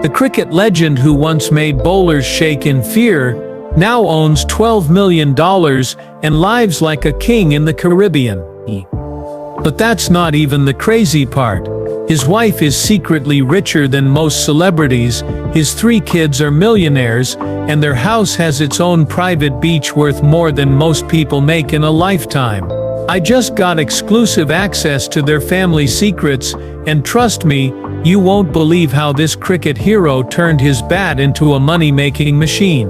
The cricket legend who once made bowlers shake in fear now owns $12 million and lives like a king in the Caribbean. But that's not even the crazy part. His wife is secretly richer than most celebrities, his 3 kids are millionaires, and their house has its own private beach worth more than most people make in a lifetime. I just got exclusive access to their family secrets, and trust me, you won't believe how this cricket hero turned his bat into a money-making machine.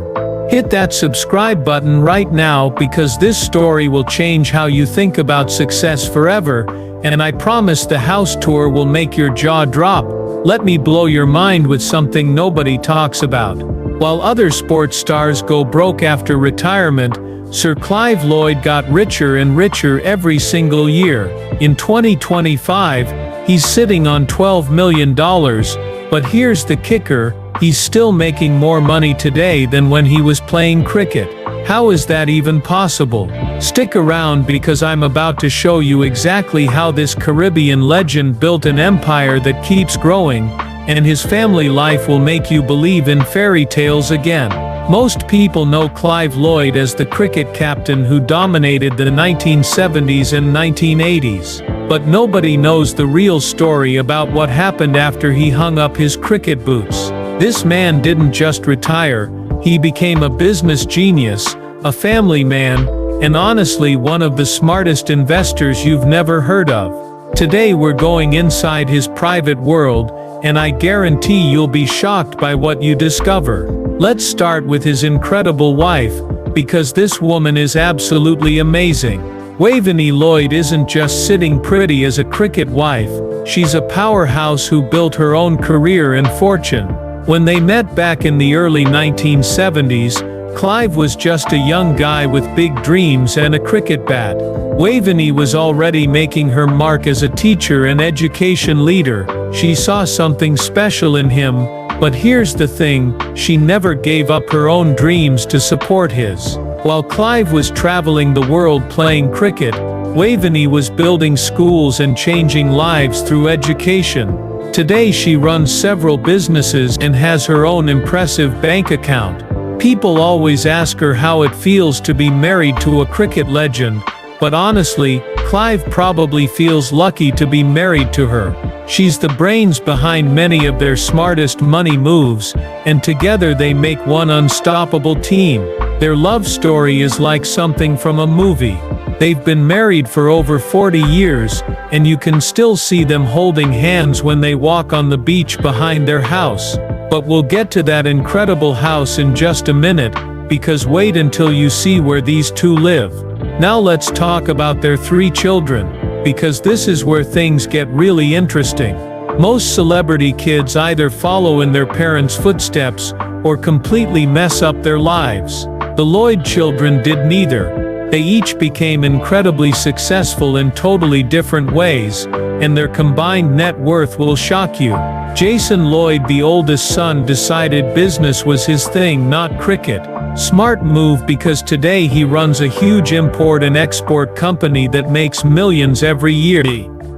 Hit that subscribe button right now because this story will change how you think about success forever, and I promise the house tour will make your jaw drop. Let me blow your mind with something nobody talks about. While other sports stars go broke after retirement, Sir Clive Lloyd got richer and richer every single year. In 2025, he's sitting on $12 million, but here's the kicker, he's still making more money today than when he was playing cricket. How is that even possible? Stick around because I'm about to show you exactly how this Caribbean legend built an empire that keeps growing, and his family life will make you believe in fairy tales again. Most people know Clive Lloyd as the cricket captain who dominated the 1970s and 1980s. But nobody knows the real story about what happened after he hung up his cricket boots. This man didn't just retire, he became a business genius, a family man, and honestly one of the smartest investors you've never heard of. Today we're going inside his private world, and I guarantee you'll be shocked by what you discover. Let's start with his incredible wife, because this woman is absolutely amazing. Waveney Lloyd isn't just sitting pretty as a cricket wife, she's a powerhouse who built her own career and fortune. When they met back in the early 1970s, Clive was just a young guy with big dreams and a cricket bat. Waveney was already making her mark as a teacher and education leader. She saw something special in him, but here's the thing, she never gave up her own dreams to support his. While Clive was traveling the world playing cricket, Waveney was building schools and changing lives through education. Today she runs several businesses and has her own impressive bank account. People always ask her how it feels to be married to a cricket legend, but honestly, Clive probably feels lucky to be married to her. She's the brains behind many of their smartest money moves, and together they make one unstoppable team. Their love story is like something from a movie. They've been married for over 40 years, and you can still see them holding hands when they walk on the beach behind their house. But we'll get to that incredible house in just a minute, because wait until you see where these two live. Now let's talk about their 3 children, because this is where things get really interesting. Most celebrity kids either follow in their parents' footsteps, or completely mess up their lives. The Lloyd children did neither. They each became incredibly successful in totally different ways, and their combined net worth will shock you. Jason Lloyd, the oldest son, decided business was his thing, not cricket. Smart move, because today he runs a huge import and export company that makes millions every year.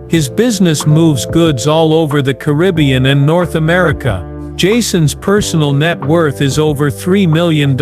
His business moves goods all over the Caribbean and North America. Jason's personal net worth is over $3 million,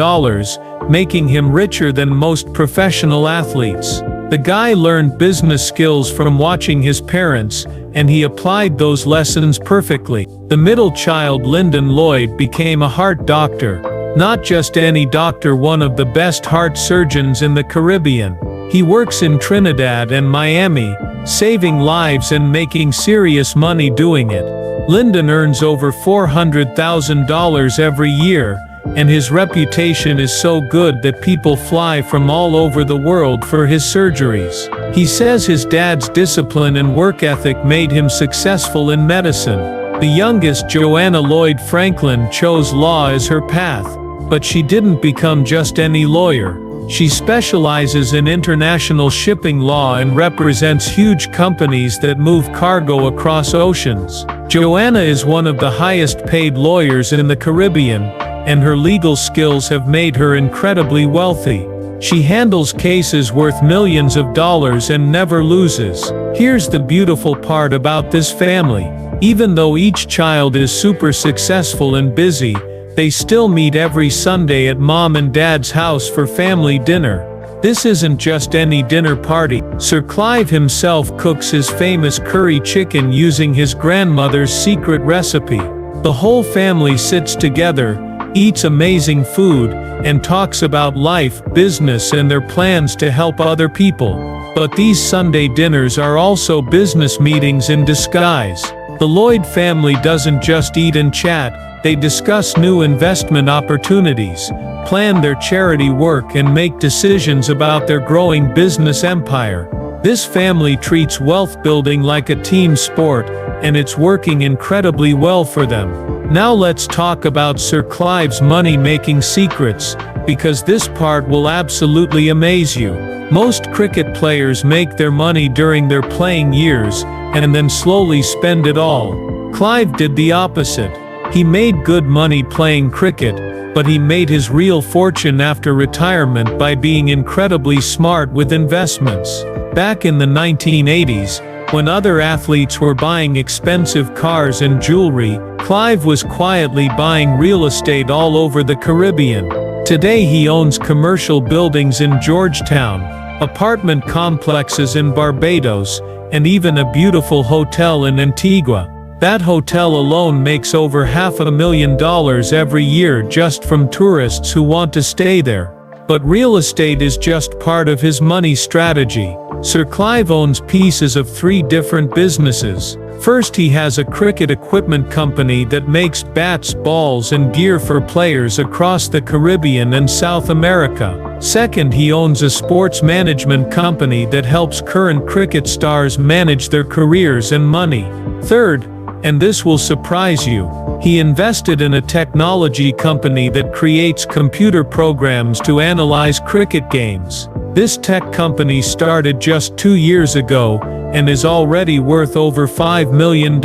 making him richer than most professional athletes. The guy learned business skills from watching his parents, and he applied those lessons perfectly. The middle child, Lyndon Lloyd, became a heart doctor. Not just any doctor, one of the best heart surgeons in the Caribbean. He works in Trinidad and Miami, saving lives and making serious money doing it. Lyndon earns over $400,000 every year, and his reputation is so good that people fly from all over the world for his surgeries. He says his dad's discipline and work ethic made him successful in medicine. The youngest, Joanna Lloyd Franklin, chose law as her path, but she didn't become just any lawyer. She specializes in international shipping law and represents huge companies that move cargo across oceans. Joanna is one of the highest paid lawyers in the Caribbean, and her legal skills have made her incredibly wealthy. She handles cases worth millions of dollars and never loses. Here's the beautiful part about this family. Even though each child is super successful and busy, they still meet every Sunday at mom and dad's house for family dinner. This isn't just any dinner party. Sir Clive himself cooks his famous curry chicken using his grandmother's secret recipe. The whole family sits together, eats amazing food, and talks about life, business, and their plans to help other people. But these Sunday dinners are also business meetings in disguise. The Lloyd family doesn't just eat and chat, they discuss new investment opportunities, plan their charity work, and make decisions about their growing business empire. This family treats wealth building like a team sport, and it's working incredibly well for them. Now let's talk about Sir Clive's money-making secrets, because this part will absolutely amaze you. Most cricket players make their money during their playing years, and then slowly spend it all. Clive did the opposite. He made good money playing cricket, but he made his real fortune after retirement by being incredibly smart with investments. Back in the 1980s, when other athletes were buying expensive cars and jewelry, Clive was quietly buying real estate all over the Caribbean. Today he owns commercial buildings in Georgetown, apartment complexes in Barbados, and even a beautiful hotel in Antigua. That hotel alone makes over $500,000 every year just from tourists who want to stay there. But real estate is just part of his money strategy. Sir Clive owns pieces of 3 different businesses. First, he has a cricket equipment company that makes bats, balls, and gear for players across the Caribbean and South America. Second, he owns a sports management company that helps current cricket stars manage their careers and money. Third, and this will surprise you, he invested in a technology company that creates computer programs to analyze cricket games. This tech company started just 2 years ago, and is already worth over $5 million.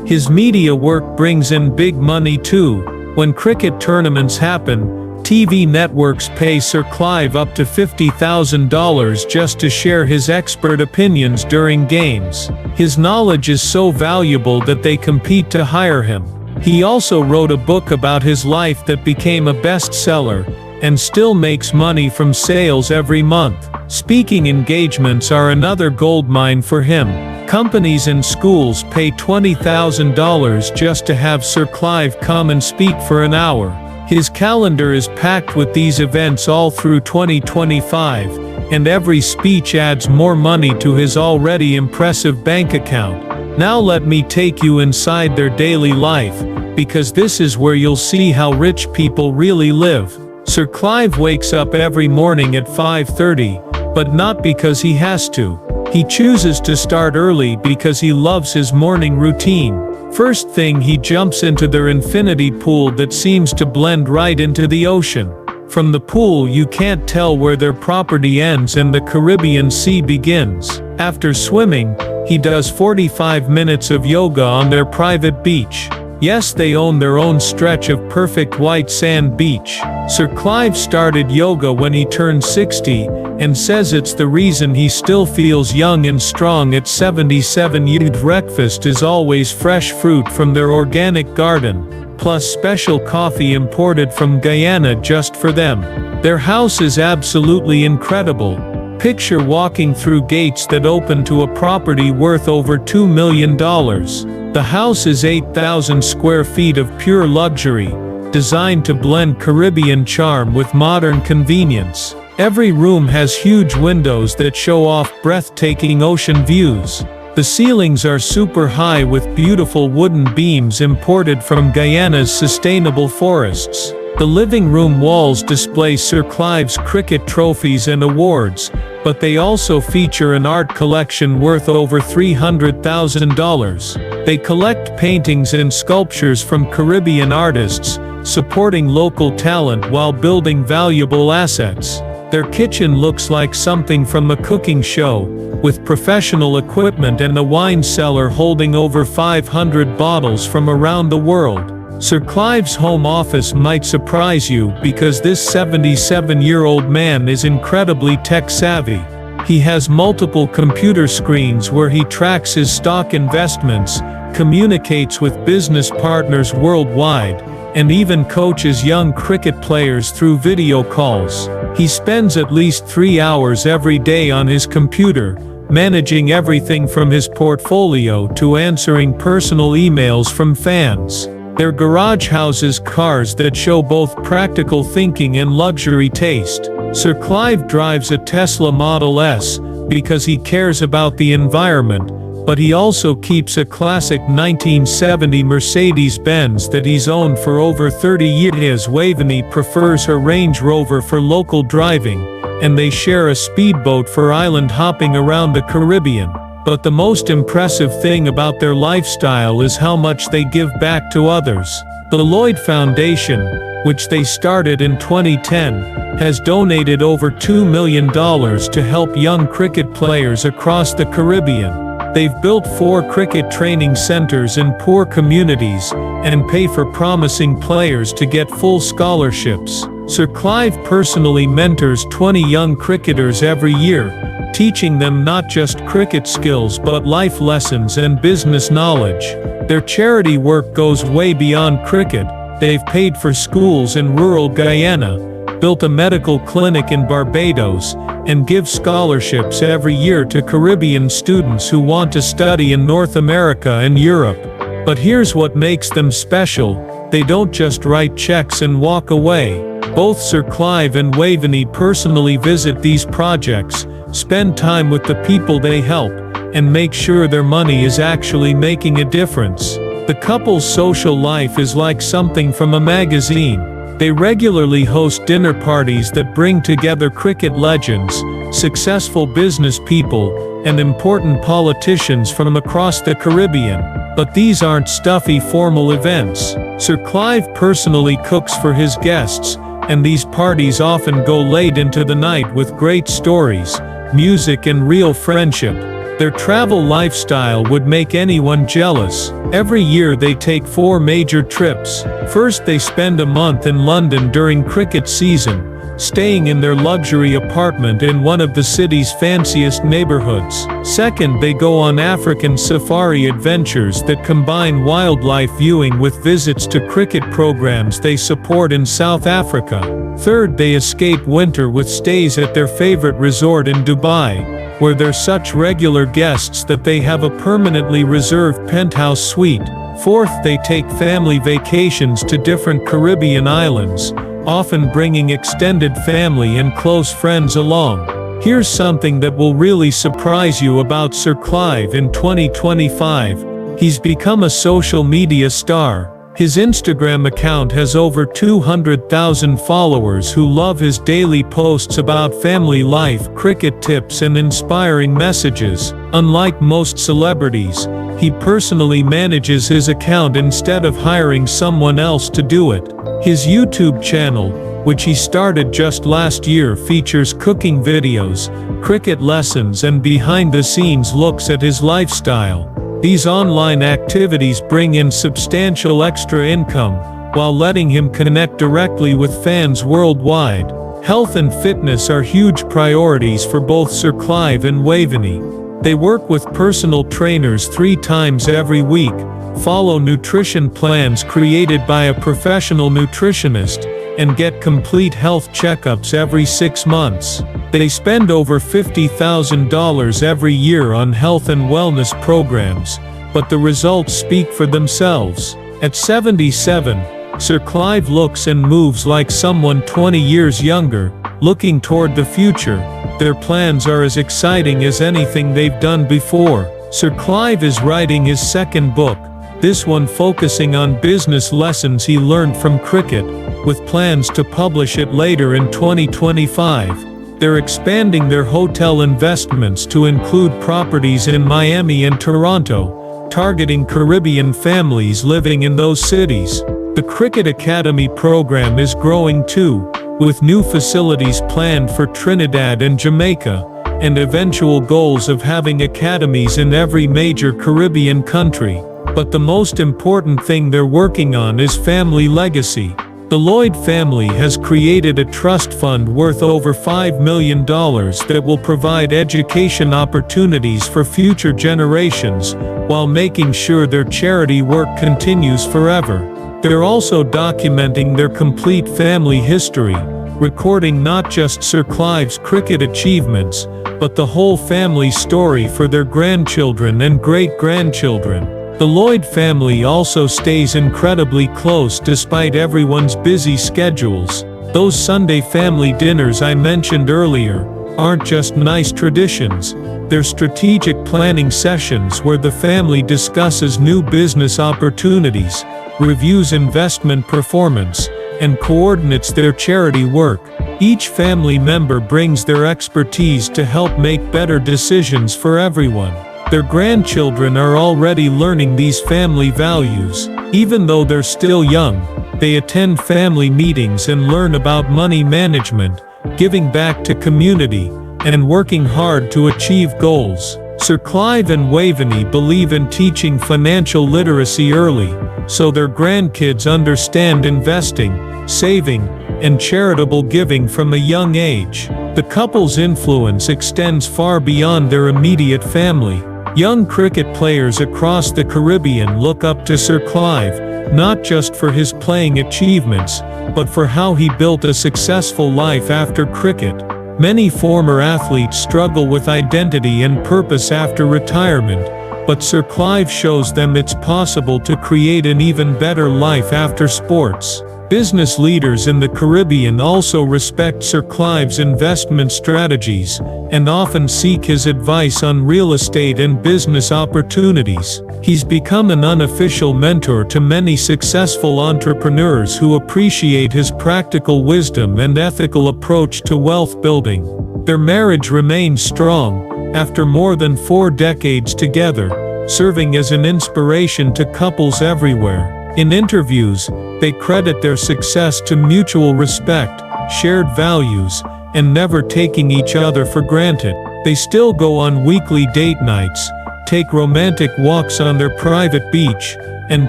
His media work brings in big money too. When cricket tournaments happen, TV networks pay Sir Clive up to $50,000 just to share his expert opinions during games. His knowledge is so valuable that they compete to hire him. He also wrote a book about his life that became a bestseller, and still makes money from sales every month. Speaking engagements are another goldmine for him. Companies and schools pay $20,000 just to have Sir Clive come and speak for an hour. His calendar is packed with these events all through 2025, and every speech adds more money to his already impressive bank account. Now let me take you inside their daily life, because this is where you'll see how rich people really live. Sir Clive wakes up every morning at 5:30, but not because he has to. He chooses to start early because he loves his morning routine. First thing, he jumps into their infinity pool that seems to blend right into the ocean. From the pool you can't tell where their property ends and the Caribbean Sea begins. After swimming, he does 45 minutes of yoga on their private beach. Yes, they own their own stretch of perfect white sand beach. Sir Clive started yoga when he turned 60, and says it's the reason he still feels young and strong at 77 years. Breakfast is always fresh fruit from their organic garden, plus special coffee imported from Guyana just for them. Their house is absolutely incredible. Picture walking through gates that open to a property worth over $2 million. The house is 8,000 square feet of pure luxury, designed to blend Caribbean charm with modern convenience. Every room has huge windows that show off breathtaking ocean views. The ceilings are super high with beautiful wooden beams imported from Guyana's sustainable forests. The living room walls display Sir Clive's cricket trophies and awards, but they also feature an art collection worth over $300,000. They collect paintings and sculptures from Caribbean artists, supporting local talent while building valuable assets. Their kitchen looks like something from a cooking show, with professional equipment and a wine cellar holding over 500 bottles from around the world. Sir Clive's home office might surprise you because this 77-year-old man is incredibly tech-savvy. He has multiple computer screens where he tracks his stock investments, communicates with business partners worldwide, and even coaches young cricket players through video calls. He spends at least 3 hours every day on his computer, managing everything from his portfolio to answering personal emails from fans. Their garage houses cars that show both practical thinking and luxury taste. Sir Clive drives a Tesla Model S because he cares about the environment, but he also keeps a classic 1970 Mercedes-Benz that he's owned for over 30 years. Waveney prefers her Range Rover for local driving, and they share a speedboat for island hopping around the Caribbean. But the most impressive thing about their lifestyle is how much they give back to others. The Lloyd Foundation, which they started in 2010, has donated over $2 million to help young cricket players across the Caribbean. They've built 4 cricket training centers in poor communities, and pay for promising players to get full scholarships. Sir Clive personally mentors 20 young cricketers every year, teaching them not just cricket skills but life lessons and business knowledge. Their charity work goes way beyond cricket. They've paid for schools in rural Guyana, built a medical clinic in Barbados, and give scholarships every year to Caribbean students who want to study in North America and Europe. But here's what makes them special: they don't just write checks and walk away. Both Sir Clive and Waveney personally visit these projects, spend time with the people they help, and make sure their money is actually making a difference. The couple's social life is like something from a magazine. They regularly host dinner parties that bring together cricket legends, successful business people, and important politicians from across the Caribbean. But these aren't stuffy formal events. Sir Clive personally cooks for his guests, and these parties often go late into the night with great stories, music and real friendship. Their travel lifestyle would make anyone jealous. Every year they take 4 major trips. First, they spend a month in London during cricket season, staying in their luxury apartment in one of the city's fanciest neighborhoods. Second, they go on African safari adventures that combine wildlife viewing with visits to cricket programs they support in South Africa. Third, they escape winter with stays at their favorite resort in Dubai, where they're such regular guests that they have a permanently reserved penthouse suite. Fourth, they take family vacations to different Caribbean islands, often bringing extended family and close friends along. Here's something that will really surprise you about Sir Clive in 2025. He's become a social media star. His Instagram account has over 200,000 followers who love his daily posts about family life, cricket tips, and inspiring messages. Unlike most celebrities, he personally manages his account instead of hiring someone else to do it. His YouTube channel, which he started just last year, features cooking videos, cricket lessons, and behind-the-scenes looks at his lifestyle. These online activities bring in substantial extra income, while letting him connect directly with fans worldwide. Health and fitness are huge priorities for both Sir Clive and Waveney. They work with personal trainers 3 times every week, follow nutrition plans created by a professional nutritionist, and get complete health checkups every 6 months. They spend over $50,000 every year on health and wellness programs, but the results speak for themselves. At 77, Sir Clive looks and moves like someone 20 years younger, looking toward the future. Their plans are as exciting as anything they've done before. Sir Clive is writing his 2nd book, this one focusing on business lessons he learned from cricket, with plans to publish it later in 2025. They're expanding their hotel investments to include properties in Miami and Toronto, targeting Caribbean families living in those cities. The Cricket Academy program is growing too, with new facilities planned for Trinidad and Jamaica, and eventual goals of having academies in every major Caribbean country. But the most important thing they're working on is family legacy. The Lloyd family has created a trust fund worth over $5 million that will provide education opportunities for future generations, while making sure their charity work continues forever. They're also documenting their complete family history, recording not just Sir Clive's cricket achievements, but the whole family story for their grandchildren and great-grandchildren. The Lloyd family also stays incredibly close despite everyone's busy schedules. Those Sunday family dinners I mentioned earlier aren't just nice traditions, they're strategic planning sessions where the family discusses new business opportunities, reviews investment performance, and coordinates their charity work. Each family member brings their expertise to help make better decisions for everyone. Their grandchildren are already learning these family values. Even though they're still young, they attend family meetings and learn about money management, giving back to community, and working hard to achieve goals. Sir Clive and Waveney believe in teaching financial literacy early, so their grandkids understand investing, saving, and charitable giving from a young age. The couple's influence extends far beyond their immediate family. Young cricket players across the Caribbean look up to Sir Clive, not just for his playing achievements, but for how he built a successful life after cricket. Many former athletes struggle with identity and purpose after retirement, but Sir Clive shows them it's possible to create an even better life after sports. Business leaders in the Caribbean also respect Sir Clive's investment strategies, and often seek his advice on real estate and business opportunities. He's become an unofficial mentor to many successful entrepreneurs who appreciate his practical wisdom and ethical approach to wealth building. Their marriage remains strong, after more than 4 decades together, serving as an inspiration to couples everywhere. In interviews, they credit their success to mutual respect, shared values, and never taking each other for granted. They still go on weekly date nights, take romantic walks on their private beach, and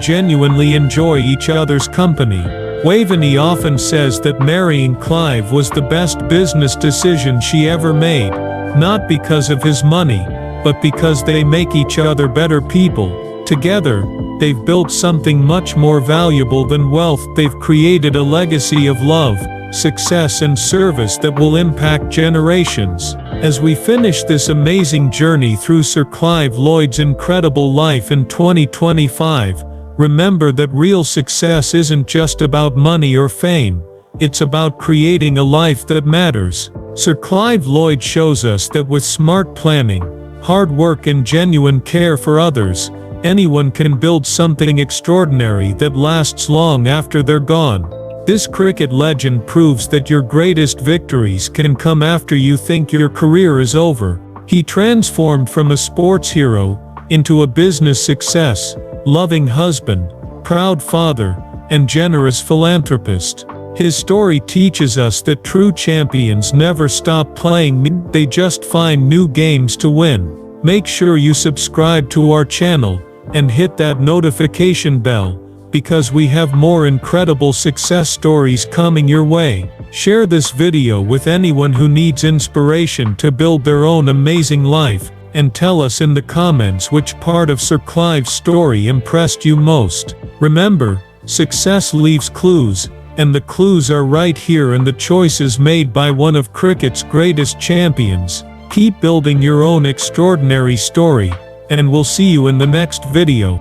genuinely enjoy each other's company. Waveney often says that marrying Clive was the best business decision she ever made, not because of his money, but because they make each other better people. Together, they've built something much more valuable than wealth. They've created a legacy of love, success, and service that will impact generations. As we finish this amazing journey through Sir Clive Lloyd's incredible life in 2025, remember that real success isn't just about money or fame. It's about creating a life that matters. Sir Clive Lloyd shows us that with smart planning, hard work, and genuine care for others, anyone can build something extraordinary that lasts long after they're gone. This cricket legend proves that your greatest victories can come after you think your career is over. He transformed from a sports hero into a business success, loving husband, proud father, and generous philanthropist. His story teaches us that true champions never stop playing, they just find new games to win. Make sure you subscribe to our channel and hit that notification bell, because we have more incredible success stories coming your way. Share this video with anyone who needs inspiration to build their own amazing life, and tell us in the comments which part of Sir Clive's story impressed you most. Remember, success leaves clues, and the clues are right here in the choices made by one of cricket's greatest champions. Keep building your own extraordinary story, and we'll see you in the next video.